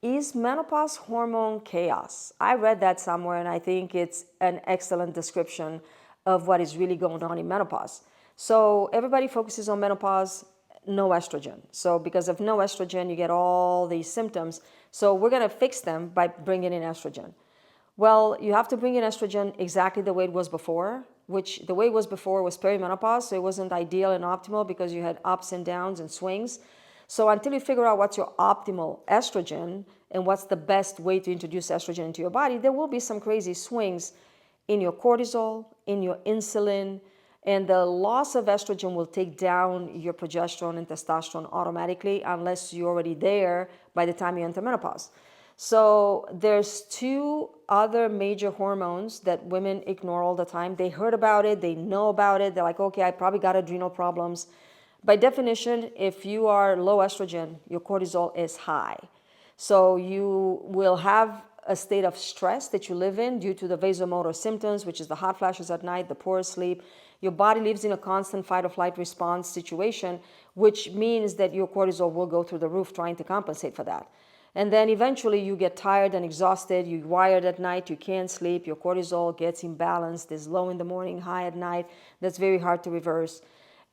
Is menopause hormone chaos? I read that somewhere and I think it's an excellent description of what is really going on in menopause. So everybody focuses on menopause, no estrogen. So because of no estrogen, you get all these symptoms. So we're going to fix them by bringing in estrogen. Well, you have to bring in estrogen exactly the way it was before, which the way it was before was perimenopause, so it wasn't ideal and optimal because you had ups and downs and swings. So until you figure out what's your optimal estrogen and what's the best way to introduce estrogen into your body, there will be some crazy swings in your cortisol, in your insulin, and the loss of estrogen will take down your progesterone and testosterone automatically unless you're already there by the time you enter menopause. So there's two other major hormones that women ignore all the time. They heard about it, they know about it, they're like, okay, I probably got adrenal problems. By definition, if you are low estrogen, your cortisol is high. So you will have a state of stress that you live in due to the vasomotor symptoms, which is the hot flashes at night, the poor sleep. Your body lives in a constant fight or flight response situation, which means that your cortisol will go through the roof trying to compensate for that. And then eventually you get tired and exhausted, you're wired at night, you can't sleep, your cortisol gets imbalanced, is low in the morning, high at night. That's very hard to reverse.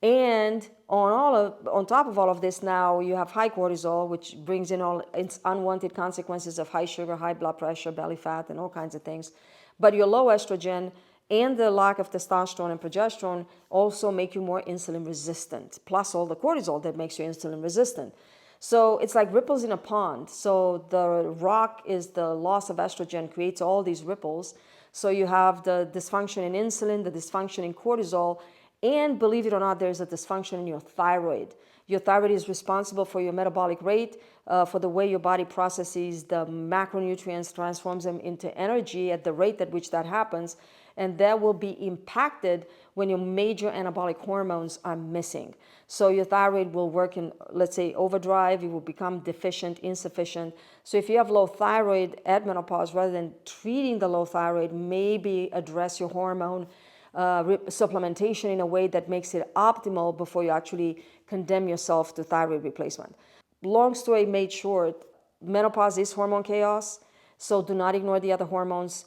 And on top of all of this, now you have high cortisol, which brings in all its unwanted consequences of high sugar, high blood pressure, belly fat, and all kinds of things. But your low estrogen and the lack of testosterone and progesterone also make you more insulin resistant, plus all the cortisol that makes you insulin resistant. So it's like ripples in a pond. So the rock is the loss of estrogen creates all these ripples. So you have the dysfunction in insulin, the dysfunction in cortisol, and believe it or not, there's a dysfunction in your thyroid. Your thyroid is responsible for your metabolic rate, for the way your body processes the macronutrients, transforms them into energy at the rate at which that happens. And that will be impacted when your major anabolic hormones are missing. So your thyroid will work in, let's say, overdrive. It will become deficient, insufficient. So if you have low thyroid at menopause, rather than treating the low thyroid, maybe address your hormone supplementation in a way that makes it optimal before you actually condemn yourself to thyroid replacement. Long story made short, menopause is hormone chaos, so do not ignore the other hormones.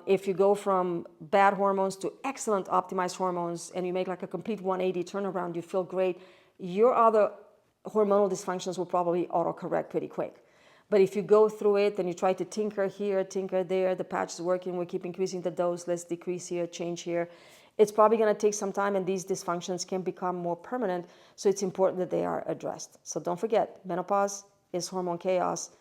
If you go from bad hormones to excellent optimized hormones and you make like a complete 180 turnaround, you feel great, your other hormonal dysfunctions will probably autocorrect pretty quick. But if you go through it and you try to tinker here, tinker there, the patch is working, we keep increasing the dose, let's decrease here, change here, it's probably going to take some time and these dysfunctions can become more permanent. So it's important that they are addressed. So don't forget, menopause is hormone chaos.